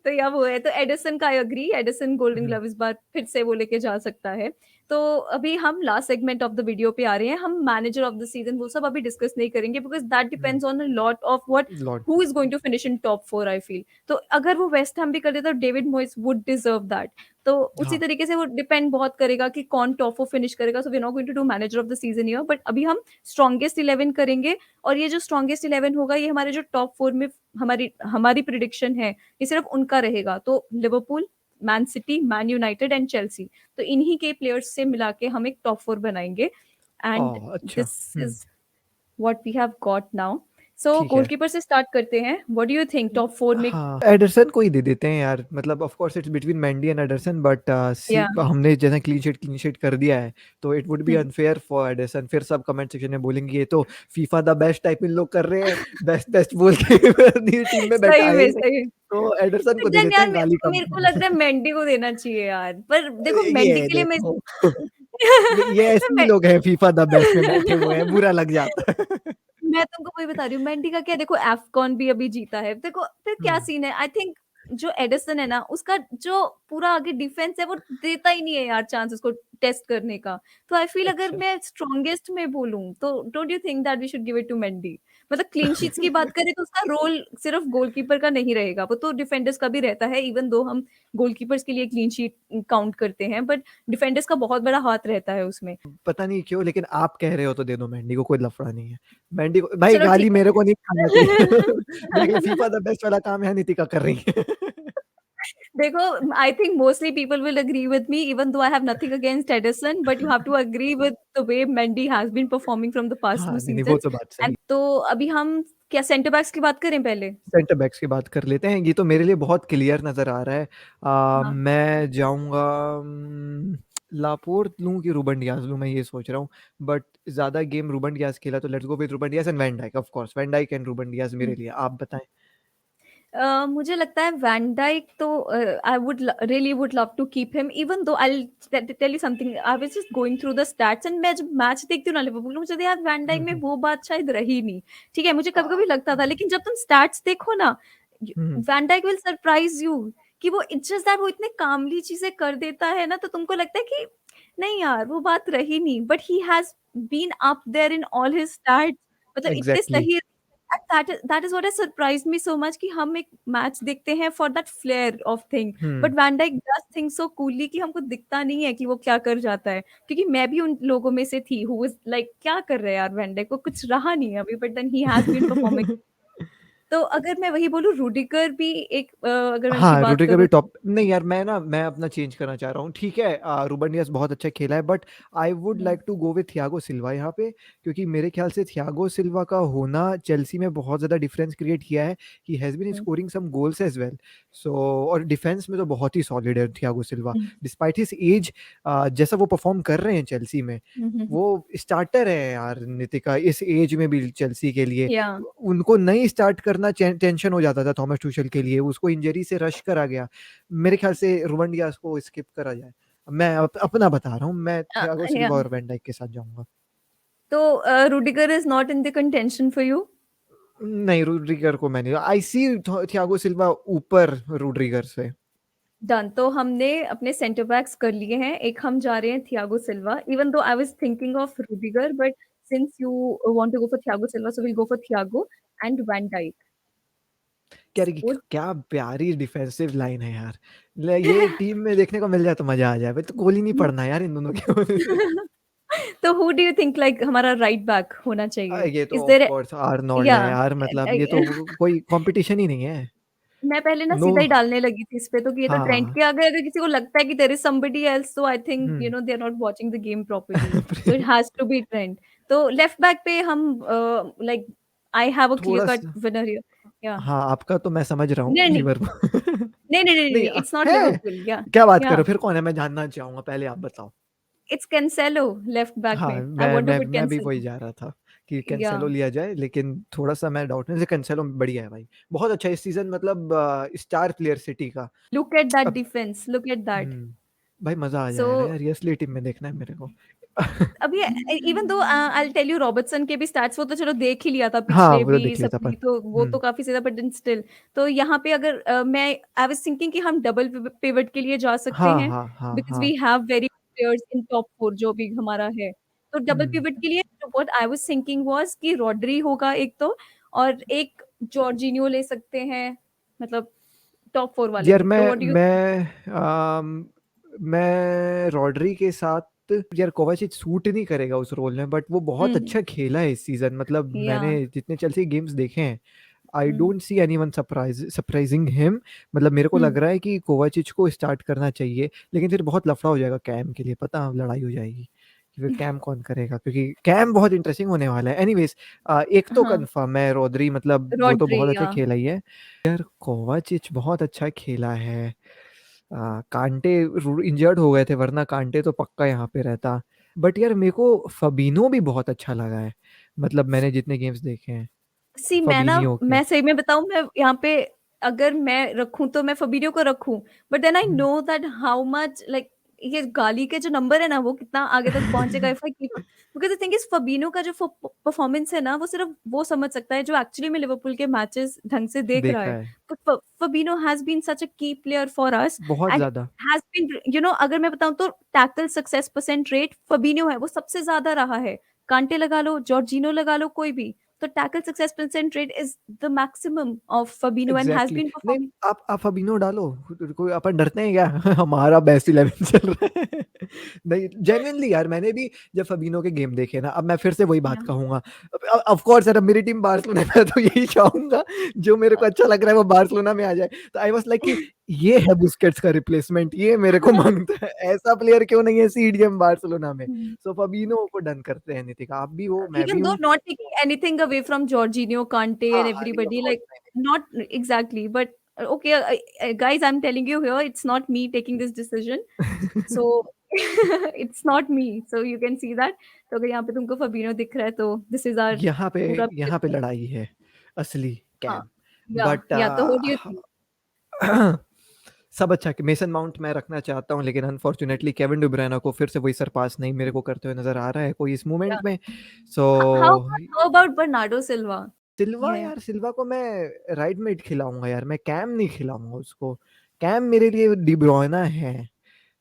तो या वो है तो एडिसन का I agree, Ederson golden hmm, glove इस बार फिर से वो लेके जा सकता है। तो अभी हम last segment of the video पे आ रहे हैं, हम मैनेजर ऑफ द सीजन वो सब अभी डिस्कस नहीं करेंगे because that hmm, depends on a lot of what lot who is going to finish in top 4 I feel. तो अगर वो वेस्ट हैम भी कर देता तो David Moyes would deserve that. तो उसी हाँ, तरीके से वो डिपेंड बहुत करेगा कि कौन टॉप 4 फिनिश करेगा, so we are not going to do manager of the season here, but अभी हम स्ट्रॉन्गेस्ट 11 करेंगे। और ये जो स्ट्रॉन्गेस्ट 11 होगा ये हमारे जो टॉप 4 में हमारी हमारी प्रिडिक्शन है ये सिर्फ उनका रहेगा। तो Liverpool, man city, man United and Chelsea, तो इन्हीं के प्लेयर्स से मिला के हम एक टॉप 4 बनाएंगे एंड ओह! अच्छा। This hmm, is what we have got now. So ठीक है। गोलकीपर से स्टार्ट करते हैं, what do you think top 4 में? हाँ, एडरसन को ही दे देते हैं यार मतलब of course it's between Mendy and Ederson but see या हमने जैसा क्लीन शीट कर दिया है तो it would be unfair for Ederson फिर सब कमेंट सेक्शन में बोलेंगे ये तो फीफा द बेस्ट टाइप इन लोग कर रहे हैं बेस्ट बेस्ट बोल के अपनी टीम में सही बैठाए में नहीं सही। तो एडरसन को बट दे देन देते यार हैं गाली कम। मेरे को लग रहा है मेंडी को देना चाहिए यार, पर देखो मेंडी ये के लिए मैं देखो ये ऐसे ही लोग हैं फीफा द बेस्ट में बैठे हुए हैं बुरा लग जाता है। मैं तुमको वही बता रही हूँ, मेंडी का क्या देखो एफकॉन भी अभी जीता है, देखो फिर क्या हम्म, सीन है। आई थिंक जो एडिसन है ना उसका जो पूरा आगे डिफेंस है वो देता ही नहीं है यार चांस उसको टेस्ट करने का। तो आई फील अगर अच्छा मैं स्ट्रॉन्गेस्ट में बोलूं तो don't you think that we should give it to Mendy. मतलब क्लीन शीट्स की बात करें तो उसका रोल सिर्फ गोलकीपर का नहीं रहेगा, वो तो डिफेंडर्स का भी रहता है, इवन दो हम गोलकीपर्स के लिए क्लीन शीट काउंट करते हैं, बट डिफेंडर्स का बहुत बड़ा हाथ रहता है उसमें। पता नहीं क्यों लेकिन आप कह रहे हो तो दे दो मेंडी को कोई लफड़ा नहीं है मेंडी को भाई चलो ठीक गाली मेरे को नहीं खाना चाहिए है। देख फीफा द बेस्ट वाला काम है नितिका कर रही है देखो, I think mostly people will agree with me, even though I have nothing against Ederson, but you have to agree with the way Mendy has been performing from the past हाँ two नहीं नहीं वो seasons. तो बात सही And तो अभी हम क्या सेंटर बैक्स की बात करें पहले? सेंटर बैक्स की बात कर लेते हैं ये तो मेरे लिए बहुत क्लियर नजर आ रहा है हाँ। मैं जाऊंगा लापोर्ट लूं कि रूबन डियाज लूं मैं ये सोच रहा हूँ बट ज्यादा गेम रूबन डियाज खेला तो let's go with Ruben Dias and van Dijk of course van Dijk and Ruben Dias मेरे लिए आप बताएं मुझे लगता है वैन डाइक तो I would really would love to keep him, even though I tell you something, I was just going through the stats and मैं जब मैच देखती हूँ ना लिवरपूल मुझे तो यार वैन डाइक में हम्म वो बात शायद रही नहीं। ठीक है, मुझे कभी हम्म कभी लगता था, लेकिन जब तुम स्टैट्स देखो ना hmm, van Dijk will surprise you कि वो इट्स जस्ट दैट वो इतने कामली चीजें कर देता है ना, तो तुमको लगता है कि नहीं यार वो बात रही नहीं, but he has been up there in all his stats. मतलब इतने एग्जैक्टली सही, that is what has surprised me so much कि हम एक मैच देखते हैं for that flair of thing, hmm but Van Dijk does things so coolly कि हमको दिखता नहीं है कि वो क्या कर जाता है, क्योंकि मैं भी उन लोगों में से थी who was like क्या कर रहे हैं यार वैन डाइक को कुछ रहा नहीं है अभी, but then he has been performing। तो अगर मैं वही बोलूँ रूडिगर भी एक अगर मैं उसकी हाँ, बात रूडिगर करूँ भी टॉप नहीं यार मैं अपना चेंज करना चाह रहा हूँ। ठीक है रूबन डियास बहुत अच्छा खेला है बट आई वुड तो like to go with Thiago Silva यहाँ पे क्योंकि मेरे ख्याल से थियागो सिल्वा का होना चेल्सी में बहुत ज़्यादा डिफरेंस क्रिएट किया है। He has been scoring some goals as well. So और डिफेंस में तो बहुत ही सॉलिड है Thiago Silva. Despite his age जैसा वो परफॉर्म कर रहे हैं चेल्सी में, वो स्टार्टर है यार नितिका इस एज में भी चेल्सी के लिए। या उनको नहीं स्टार्ट करना टेंशन हो जाता था थॉमस टूशल के लिए उसको इंजरी से रश करा गया। मेरे ख्याल से रुवन डियास को स्किप करा जाए। मैं अपना बता रहा हूँ मैं थियागो या सिल्वा और वैन डाइक के साथ जाऊंगा। तो Rudiger is not in the contention for you? नहीं रूड्रिगर को मैंने आई सी थियागो सिल्वा ऊपर रूड्रिगर से। डन, तो हमने अपने सेंटर बैक्स कर लिए हैं, एक हम जा रहे हैं Thiago Silva, even though I was thinking of Rudiger, but since you want to go for Thiago Silva so will go for Thiago and van Dijk. Good. क्या प्यारी डिफेंसिव लाइन है यार। ये टीम में देखने को मिल जाए तो मजा आ जाए भाई तो गोल ही नहीं पड़ना यार इन दोनों के। तो who do you think like हमारा राइट बैक होना चाहिए? ये तो is of their? Course Arnold या है यार मतलब ये तो कोई कंपटीशन ही नहीं है। मैं पहले ना नो सीधा ही डालने लगी थी इस पे, तो कि ये तो ट्रेंड हाँ के आगे अगर किसी को लगता है कि देयर इज समबडी एल्स, तो I think you hmm know they are not watching the game properly, so it has to be Trent. तो लेफ्ट बैक पे हम like I have a clear थोड़ा कट सा विनर हियर। या हाँ आपका तो मैं समझ रहा हूँ नहीं नहीं लिवरपूल नहीं नहीं नहीं नहीं नहीं, इट्स नॉट है लिवरपूल। या क्या बात या करो फिर कौन है मैं जानना चाहूंगा पहले आप बताओ। इट्स कैंसेलो लेफ्ट बैक हाँ में, आई मैं वांट टू मैं पुट मैं भी वही कैंसेलो। जा रहा था कि या कैंसेलो लिया जाए, लेकिन थोड़ा-सा मैं डाउट में, जैसे कैंसेलो बढ़िया है भाई, बहुत अच्छा इस सीज़न, मतलब स्टार प्लेयर सिटी का। लुक एट दैट अब डिफेंस, लुक एट दैट। भाई मज़ा आ सो जाएगा यार, ये असली टीम में देखना है मेरे को। अभी even though I will tell you Robertson के भी स्टैट्स, वो तो चलो देख ही लिया था हाँ, पिछले वो तो भी देख लिया सब था में, अपन। तो वो तो हुँ, काफी ज्यादा, बट स्टिल। तो यहाँ पे अगर मैं आई वाज थिंकिंग कि हम डबल पिवट के लिए जा सकते हाँ, हैं, हाँ, हाँ, बिकॉज हाँ। We have very players in top four जो भी हमारा है। तो डबल हुँ। पिवट के लिए what I was thinking was कि रॉड्री होगा एक तो, और एक जॉर्जिनियो ले सकते हैं, मतलब टॉप फोर वाले यार में। तो व्हाट डू यू? मैं रॉड्री के साथ, यार कोवाचिच सूट नहीं करेगा उस रोल में, बट वो बहुत हम्म। अच्छा खेला है इस सीज़न, मतलब या। मैंने जितने चेल्सी गेम्स देखे हैं, I hmm. Don't see anyone surprising him. मतलब मेरे को लग हम्म। रहा है कि कोवाचिच को स्टार्ट करना चाहिए, लेकिन फिर बहुत लफड़ा हो जाएगा कैम के लिए, पता लड़ाई हो जाएगी कि फिर कैम कौन करेगा, क्योंकि कैम बहुत इंटरेस्टिंग होने वाला है। एनीवेज, एक तो हाँ, कंफर्म है रॉड्री, मतलब वो तो रॉड्री बहुत अच्छा या। खेला ही है। यार कोवाचिच बहुत अच्छा खेला है। कांटे इंजर्ड हो गए थे, वरना कांटे तो पक्का यहाँ पे रहता। बट यार मेरे को फबीनो भी बहुत अच्छा लगा है, मतलब मैंने जितने गेम्स देखे हैं सी मैं ना, फबीनियो के। मैं सही में बताऊं, मैं यहाँ पे अगर मैं रखूं तो मैं फबीडियो को रखूं, but then I hmm. Know that how much like ये गाली के जो नंबर है ना वो कितना आगे तक पहुंचेगा if I keep, because the thing is Fabinho का जो परफॉर्मेंस है ना वो सिर्फ वो समझ सकता है जो एक्चुअली में लिवरपूल के मैचेस ढंग से देख रहा देखा है। है तो फबीनो हैज बीन सच अ की प्लेयर फॉर अस, बहुत एंड ज्यादा। हैज बीन अगर मैं बताऊं तो टैकल सक्सेस परसेंट रेट फबीनो है वो सबसे ज्यादा रहा है। कांटे लगा लो, जॉर्जिनो लगा लो, कोई भी, तो tackle success percent rate is the maximum of Fabinho and has exactly been नहीं, performing. आप फबीनो डालो, कोई अपन डरते हैं क्या? हमारा बेस्ट 11 चल रहा है। नहीं जेन्युइनली यार, मैंने भी जब फबीनो के गेम देखे ना, अब मैं फिर से वही बात Yeah. कहूंगा, ऑफ कोर्स यार, अब मेरी टीम बार्सिलोना है तो यही चाहूंगा, जो मेरे को अच्छा लग रहा है वो बार्सिलोना में आ जाए। तो आई वाज लाइक कि ये है बुस्केट्स का रिप्लेसमेंट, ये मेरे को मांगता है, ऐसा प्लेयर क्यों नहीं है सीडीएम बार्सिलोना में। Hmm. सो फबीनो को डन करते हैं नितिका, आप भी हो मैं भी Even though हूँ। not taking anything away from Jorginho, Kante, हाँ and हाँ, नहीं ऑफ everybody, कोर्स like नहीं। not exactly, but okay, guys, I'm telling you here, it's not me taking this decision, so it's not me. So you can see that. तो अगर यहाँ पे तुमको फबीनो दिख रहा है तो this is our यहाँ पे पूरा यहाँ पे लड़ाई है असली, हाँ, कैम। बट या तो what do you think? सब अच्छा कि मेसन माउंट मैं रखना चाहता हूँ, लेकिन अनफॉर्चुनेटली केविन डी ब्रुयना को फिर से वही सरपास नहीं मेरे को करते हुए नजर आ रहा है कोई इस Yeah. मोमेंट में। सो How about Bernardo Silva? Silva, Yeah. यार सिल्वा को मैं राइट मिड खिलाऊंगा यार, मैं कैम नहीं खिलाऊंगा उसको। कैम मेरे लिए डी ब्रुयना है,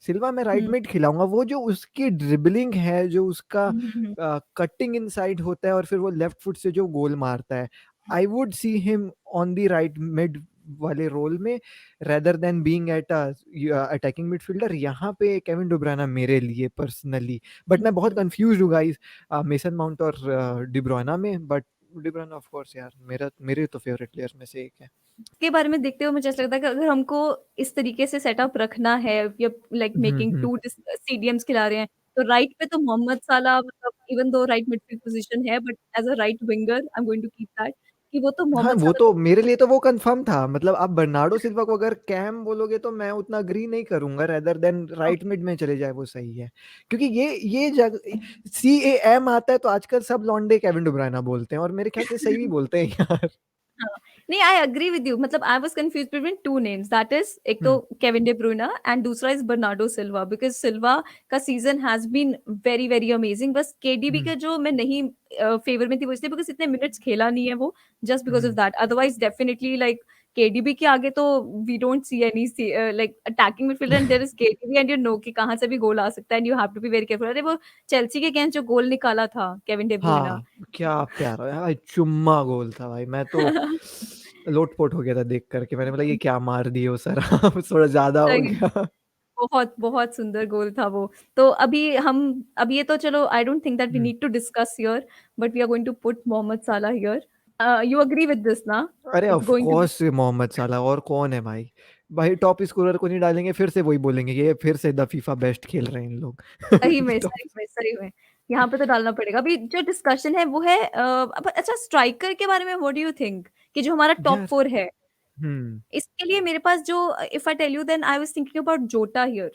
सिल्वा में राइट Hmm. मिड खिलाऊंगा। वो जो उसकी ड्रिबलिंग है, जो उसका Hmm. कटिंग इनसाइड होता है, और फिर वो लेफ्ट फुट से जो गोल मारता है, I would see him on the right mid वाले रोल में, rather than being at attacking midfielder. यहाँ पे केविन डी ब्रुयना मेरे लिए पर्सनली, बट मैं बहुत Hmm. कंफ्यूज हूँ गाइस मेसन माउंट और डी ब्रुयना में। But D Bruyne of course यार, मेरे तो फेवरेट प्लेयर्स में से एक है। के बारे में देखते हुए मुझे ऐसा लगता है कि अगर हमको इस तरीके से सेटअप रखना है या लाइक मेकिंग हम्म। टू सीडीएम्स खिला रहे हैं, तो राइट पे तो मोहम्मद साला, मतलब even though right midfield position है, but as a right winger I am going to keep that, कि वो तो हाँ, मोहम्मद वो साला तो तो। मेरे लिए तो वो कंफर्म था, मतलब आप बर्नार्डो सिल्वा को अगर कैम बोलोगे तो मैं उतना अग्री नहीं करूंगा, रेदर देन राइट मिड में चले जाए वो सही है। क्योंकि ये जग CAM आता है तो आजकल सब लॉन्डे केविन डी ब्रुयना बोलते हैं, और मेरे ख्याल से सही भी बोलते हैं यार। हाँ, नहीं आई एग्री विद यू, मतलब I was confuse between two names, that is एक तो हम्म। केविन डे ब्रुयना एंड दूसरा is Bernardo Silva, because Silva का season has been very very amazing. बस केडीबी हम्म। के जो मैं नहीं फेवर में थी वो इसलिए बिकॉज इतने मिनट्स खेला नहीं है वो, just because of hmm. That, otherwise definitely like KDB के आगे तो we don't see any like attacking midfielder, and there is KDB and you know कि कहाँ से भी गोल आ सकता है, and you have to be very careful. अरे वो चेल्सी के अगेंस्ट जो गोल निकाला था केविन डे ब्रुयना। हाँ, क्या प्यारा है भाई, चुम्मा गोल था भाई, मैं तो लोटपोट हो गया था देख करके, मैंने बोला ये क्या मार दिए वो सर, आप थोड़ा ज्यादा हो सही, गया। बहुत बहुत सुंदर गोल था वो। तो अभी हम, अब ये तो चलो I don't think that we hmm. Need to discuss here, but we are going to put Mohamed Salah here. You agree with this ना? अरे it's of going to be course Mohamed Salah, और कौन है भाई? भाई top scorer को नहीं डालेंगे, फिर से वही बोलेंगे कि ये फिर से द फीफा बेस्ट खेल रहे हैं इन लोग। सही में, तो सही में, सही में। यहाँ पे तो डालना पड़ेगा। अभी जो डिस्कशन है वो है अच्छा स्ट्राइकर के बारे में, व्हाट डू यू थिंक, कि जो हमारा टॉप यार, फोर है हम्म। इसके लिए मेरे पास जो, if I tell you then I was thinking about Jota here.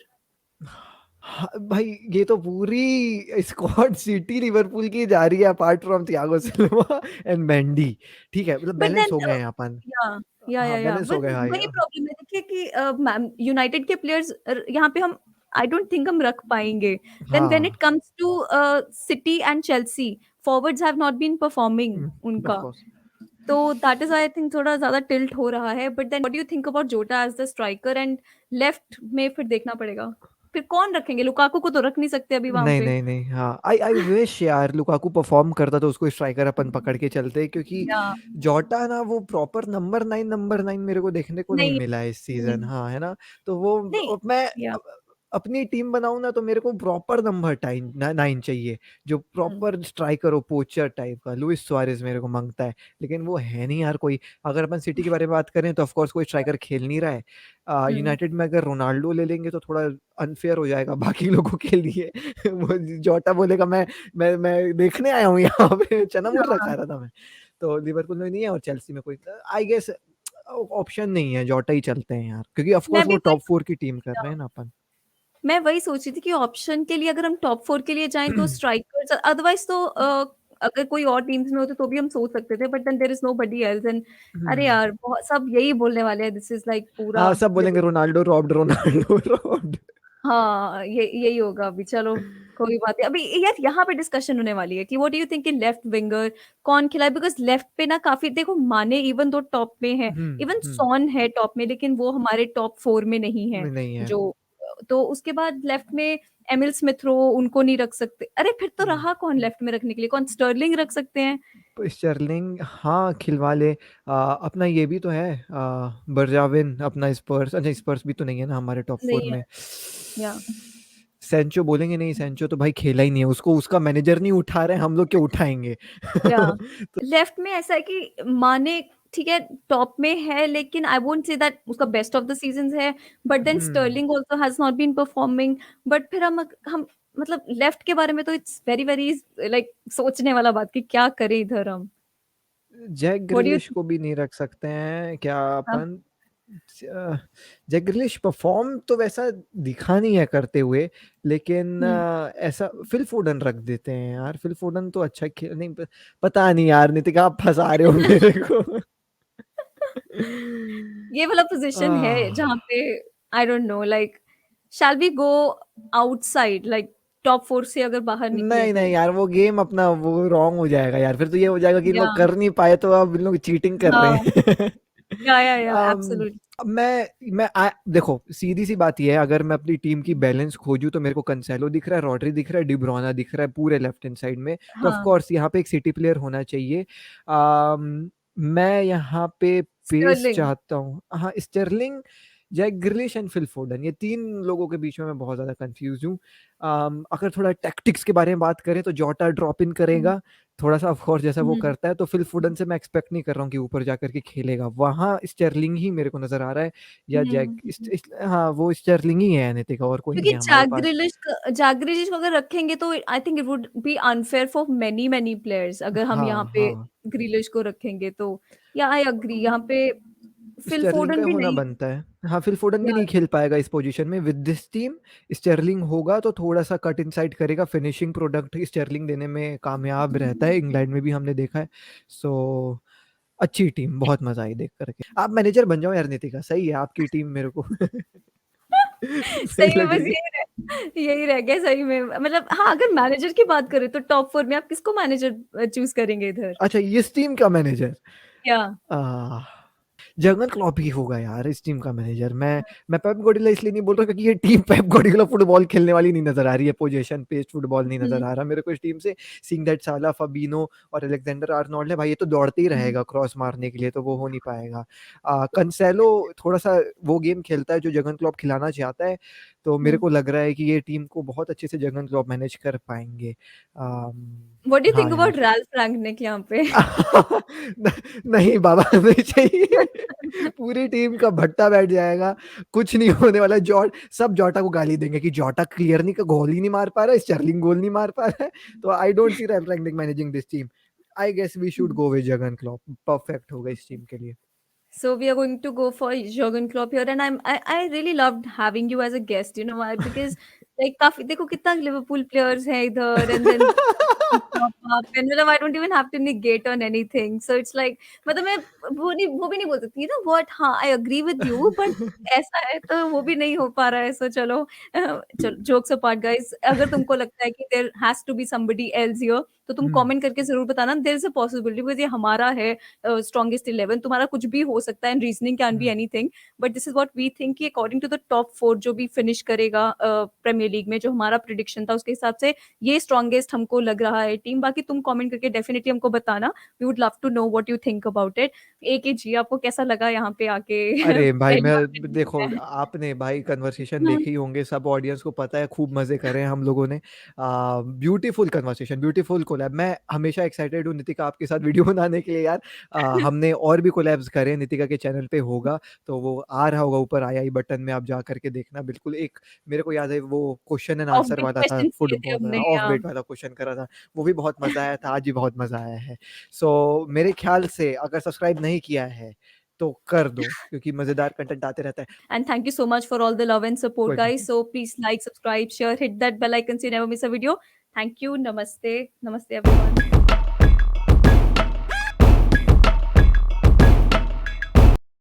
हाँ, भाई ये तो पूरी स्क्वाड सिटी लिवरपूल की जा रही है apart from Thiago Silva and Mendy. ठीक है, मतलब बट बैलेंस देन हो गए हैं अपन। या हाँ, या बैलेंस हो बट गए भाई। वही प्रॉब्लम है, देखिए कि मैम यूनाइटेड के प्लेयर्स यहाँ पे हम आई डोंट थिंक हम रख पाएंगे। देन व्हेन इट हाँ। Comes to City and Chelsea, forwards have not been performing of उनका, कोर्स। तो दैट इज आई थिंक थोड़ा ज्यादा टिल्ट हो रहा है। But then what do you think about Jota as the striker and left में फिर देखना पड़ेगा, फिर कौन रखेंगे? लुकाकू को तो रख नहीं सकते अभी वहां नहीं पे। नहीं नहीं, हाँ, आई आई विश यार लुकाकू परफॉर्म करता तो उसको स्ट्राइकर अपन पकड़ के चलते, क्योंकि या जोटा ना वो प्रॉपर नंबर 9 मेरे को देखने को नहीं नहीं मिला इस सीजन, नहीं हाँ है ना। तो वो नहीं मैं या अपनी टीम बनाऊं ना तो मेरे को प्रॉपर नंबर 9 चाहिए, जो प्रॉपर स्ट्राइकर हो, पोचर टाइप का। लुइस सुआरेज मेरे को मांगता है, लेकिन वो है नहीं यार कोई। अगर अपन सिटी के बारे में बात करें तो ऑफकोर्स कोई स्ट्राइकर खेल नहीं रहा है। हम्म यूनाइटेड में अगर रोनाल्डो ले लेंगे तो थोड़ा अनफेयर हो जाएगा बाकी लोगों के लिए। वो जोटा बोलेगा मैं देखने आया हूँ यहाँ पे, चना मुर्रा हाँ खा रहा था मैं। तो लिवरपूल में नहीं है और चेल्सी में कोई, आई गेस ऑप्शन नहीं है, जोटा ही चलते हैं यार, क्योंकि ऑफ मैं कोर्स भी वो वही टॉप 4 की टीम कर रहे हैं ना अपन। मैं वही सोच रही थी कि ऑप्शन के लिए अगर हम टॉप फोर के लिए जाएं तो स्ट्राइकर्स, अदरवाइज तो अगर कोई और टीम्स में होते तो भी हम सोच सकते थे, but then there is nobody else and अरे हम्म। यार बहुत सब यही बोलने वाले हैं, दिस इज लाइक पूरा हाँ, सब बोलेंगे रोनाल्डो रॉब्ड, रोनाल्डो रॉब्ड। हाँ ये यही होगा अभी। चलो कोई बात नहीं, अभी यार यहाँ पे डिस्कशन होने वाली है कि what do you think in left winger कौन खिलाए, बिकॉज लेफ्ट पे ना काफी देखो, माने इवन दो टॉप में है, इवन हम्म। सॉन है टॉप में, लेकिन वो हमारे टॉप फोर में नहीं है नहीं है। जो। तो उसके बाद लेफ्ट में एमिल स्मिथ रो, उनको नहीं रख सकते। अरे फिर तो हम्म। रहा कौन लेफ्ट में रखने के लिए, कौन? स्टर्लिंग रख सकते हैं। स्टर्लिंग हाँ खिलवा ले। अपना ये भी तो है, बरजाविन अपना स्पर्स, अच्छा स्पर्स भी तो नहीं है ना हमारे टॉप 4 नहीं है में। या सेंचो बोलेंगे, नहीं सेंचो तो भाई खेला ही नहीं है, उसको उसका मैनेजर नहीं उठा रहे, हम लोग क्यों उठाएंगे। या तो लेफ्ट में ऐसा है कि माने ठीक है टॉप में है, लेकिन आई वोंट से दैट उसका बेस्ट ऑफ द सीजंस है, but then hmm Sterling also has not been performing. बट फिर हम मतलब लेफ्ट के बारे में तो इट्स वेरी वेरी लाइक सोचने वाला बात कि क्या करें इधर हम। Jack what do you Grealish को भी नहीं रख सकते हैं क्या थिंक? अपन? जैक ग्रिलिश परफॉर्म तो वैसा दिखा नहीं है करते हुए, लेकिन ऐसा फिल फोडन रख देते हैं यार। फिल फोडन तो अच्छा खेल नहीं, पता नहीं यार नितिका, आप फंसा रहे हो मेरे को। ये वाला पोजीशन है आह, जहाँ पे I don't know like shall we go outside, like top four से अगर बाहर निकले नहीं तो। नहीं यार, वो गेम अपना वो रॉन्ग हो जाएगा यार, फिर तो ये हो जाएगा कि इन या लोग कर नहीं पाए तो अब इन लोग चीटिंग कर रहे हाँ हैं। या अम, एब्सोल्युटली। देखो सीधी सी बात ये है, अगर मैं अपनी टीम की बैलेंस खोजूं तो मेरे को कंसेलो दिख रहा है, रॉड्री दिख रहा है, डिब्रोना दिख रहा है पूरे लेफ्ट हैंड साइड में। तो ऑफ हाँ कोर्स यहाँ पे एक सिटी प्लेयर होना चाहिए। मैं यहाँ पे पेस स्टर्लिंग। चाहता हूँ, हाँ Sterling, Jack Grealish and Phil Foden, ये 3 लोगों के बीच में मैं बहुत ज्यादा कंफ्यूज हूँ। अगर थोड़ा टैक्टिक्स के बारे में बात करें तो जोटा ड्रॉप इन करेगा थोड़ा सा, ऑफ कोर्स जैसा वो हम्म करता है, तो फिल फूडन से मैं एक्सपेक्ट नहीं कर रहा हूँ कि ऊपर जाकर के खेलेगा। वहां स्टर्लिंग ही मेरे को नजर आ रहा है, या जैक हम्म। हाँ वो स्टर्लिंग ही है नितिका, और कोई नहीं क्योंकि है हमारे पास। जैक ग्रिलिश को अगर रखेंगे तो I think it would be unfair for many many players अगर हम यहाँ हाँ पे हाँ, ग्रिलिश को रखेंगे तो। या आई अग्री यहाँ पे फिल स्टर्लिंग का फोर्डन भी होना नहीं। बनता है। हाँ, फिल फोडन भी या नहीं खेल पाएगा इस पोजीशन में विद दिस टीम। स्टर्लिंग होगा तो थोड़ा सा कट इनसाइड करेगा, फिनिशिंग प्रोडक्ट स्टर्लिंग देने में कामयाब रहता है, इंग्लैंड में भी हमने देखा है। सो अच्छी टीम, बहुत मजा आई देख करके। आप मैनेजर बन जाओ यार नितिका, सही है आपकी टीम मेरे को। सही सही में लग बस रही है। यही रह गया सही में, मतलब हाँ अगर मैनेजर की बात करें तो टॉप फोर में आप किसको मैनेजर चूज करेंगे इधर? अच्छा, इस टीम का मैनेजर, या आ, जर्गन क्लॉप ही होगा यार इस टीम का मैनेजर। मैं पेप गार्डियोला इसलिए नहीं बोल रहा क्योंकि ये टीम पेप गार्डियोला फुटबॉल खेलने वाली नहीं नजर आ रही है, पोजीशन पेस्ड फुटबॉल नहीं नजर हम्म आ रहा मेरे को इस टीम से। सीइंग दैट साला, फबीनो और अलेक्जेंडर आर्नोल्ड है भाई, ये तो दौड़ते ही हम्म रहेगा क्रॉस मारने के लिए, तो वो हो नहीं पाएगा। कंसेलो थोड़ा सा वो गेम खेलता है जो जर्गन क्लॉप खिलाना चाहता है, तो मेरे हम्म। को लग रहा है कि ये टीम को बहुत अच्छे से जर्गन क्लॉप मैनेज कर पाएंगे। व्हाट डू यू हाँ थिंक यार। अबाउट रैल्फ रैंगनिक यहाँ पे? नहीं बाबा, नहीं चाहिए। पूरी टीम का भट्टा बैठ जाएगा, कुछ नहीं होने वाला। सब जोटा को गाली देंगे कि जोटा क्लियरली का गोल ही नहीं मार पा रहा है, स्टर्लिंग गोल नहीं मार पा रहा है। तो I don't see Ralf Rangnick managing this team. I guess we should go with Jurgen Klopp, perfect होगा इस टीम के लिए। So we are going to go for Jurgen Klopp here, and I really loved having you as a guest. You know why? Because like काफ़ी देखो कितना Liverpool players हैं इधर and then and मतलब I don't even have to negate on anything so it's like मतलब मैं वो भी नहीं बोल सकती ना व्हाट हाँ I agree with you but ऐसा है तो वो भी नहीं हो पा रहा है सो चलो चलो जोक्स अपार्ट गाइस अगर तुमको लगता है कि there has to be somebody else here तो तुम हुँ, कमेंट करके जरूर बताना there is a possibility because ये हमारा है स्ट्रॉन्गेस्ट 11 तुम्हारा कुछ भी हो सकता है एंड रीजनिंग कैन बी हुँ। Anything but this is what we think कि अकॉर्डिंग टू द टॉप 4 जो भी फिनिश करेगा प्रीमियर लीग में जो हमारा प्रेडिक्शन था उसके हिसाब से ये स्ट्रॉन्गेस्ट हमको लग रहा है टीम बाकी तुम कमेंट करके डेफिनेटली हमको बताना we would love to know what you think about it एक जी आपको कैसा लगा यहाँ पे आके अरे भाई पहली मैं बार देखो मैंने आपने भाई कन्वर्सेशन हाँ, देखे ही होंगे सब ऑडियंस को पता है खूब मज़े करे हैं हम लोगों ने ब्यूटीफुल कन्वर्सेशन ब्यूटीफुल कोलैब मैं हमेशा एक्साइटेड हूँ नितिका आपके साथ वीडियो बनाने के लिए यार हमने और भी कोलैब्स करे नितिका के चैनल पे होगा तो वो आ रहा होगा ऊपर आई आई बटन में आप जा करके देखना बिल्कुल एक मेरे को याद है वो question and of answer beat वाला था क्वेश्चन किए थे फुटबॉल हमने ऑफ यहाँ बीट वाला क्वेश्चन करा था वो भी बहुत मज़ा आया था आज भी बहुत मज़ा आया है सो मेरे ख्याल से अगर सब्सक्राइब नहीं किया है तो कर दो क्योंकि मज़ेदार कंटेंट आते रहता है। and thank you so much for all the love and support कोई बात guys नहीं। so please like subscribe share hit that bell icon so you never miss a video thank you namaste namaste everyone